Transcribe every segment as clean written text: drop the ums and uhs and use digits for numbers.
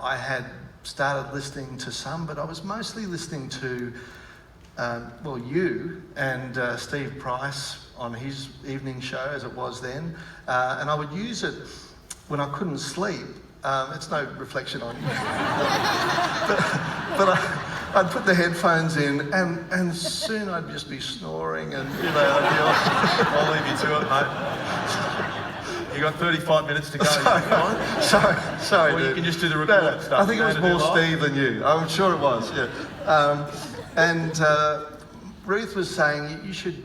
I had started listening to some, but I was mostly listening to, you and Steve Price on his evening show, as it was then, and I would use it when I couldn't sleep. It's no reflection on you. but I'd put the headphones in, and soon I'd just be snoring, and I'll leave you to it, mate. You got 35 minutes to go. Sorry, or dude. you can just do the recording stuff. I think it was more Steve than you. I'm sure it was. Yeah. And Ruth was saying you should,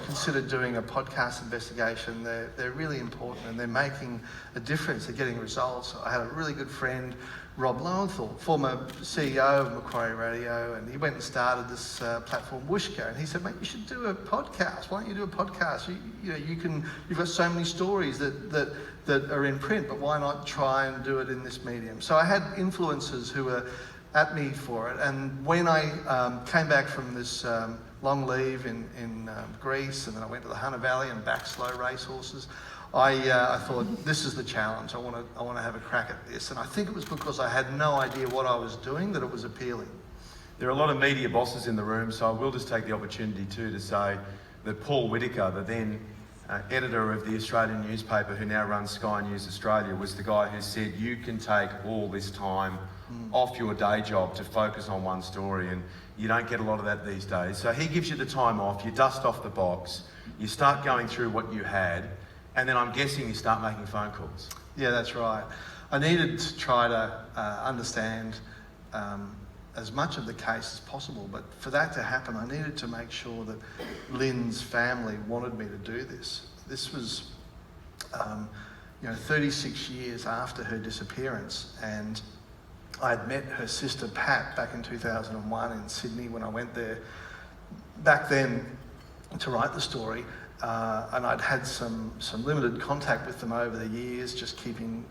consider doing a podcast investigation. They're really important, and they're making a difference. They're getting results. I had a really good friend, Rob Lowenthal, former CEO of Macquarie Radio, and he went and started this platform, Whooshka, and he said, mate, you should do a podcast. Why don't you do a podcast? You've got so many stories that are in print, but why not try and do it in this medium? So I had influencers who were at me for it, and when I came back from this long leave in Greece, and then I went to the Hunter Valley and back slow racehorses, I thought, this is the challenge. I want to have a crack at this. And I think it was because I had no idea what I was doing that it was appealing. There are a lot of media bosses in the room, so I will just take the opportunity too to say that Paul Whittaker, the then editor of the Australian newspaper who now runs Sky News Australia, was the guy who said you can take all this time off your day job to focus on one story, and you don't get a lot of that these days. So he gives you the time off, you dust off the box, you start going through what you had, and then I'm guessing you start making phone calls. Yeah, that's right. I needed to try to understand as much of the case as possible, but for that to happen, I needed to make sure that Lynn's family wanted me to do this. This was, 36 years after her disappearance, and I had met her sister Pat back in 2001 in Sydney when I went there back then to write the story. And I'd had some limited contact with them over the years, just keeping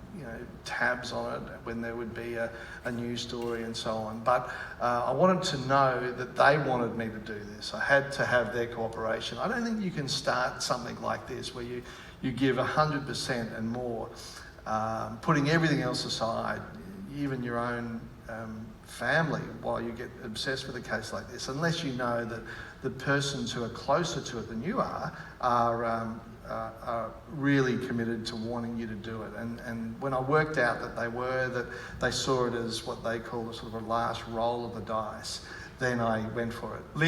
tabs on it when there would be a news story and so on. But I wanted to know that they wanted me to do this. I had to have their cooperation. I don't think you can start something like this where you give 100% and more, putting everything else aside, even your own family, while you get obsessed with a case like this, unless you know that the persons who are closer to it than you are really committed to wanting you to do it. And when I worked out that they saw it as what they call a sort of a last roll of the dice, then I went for it.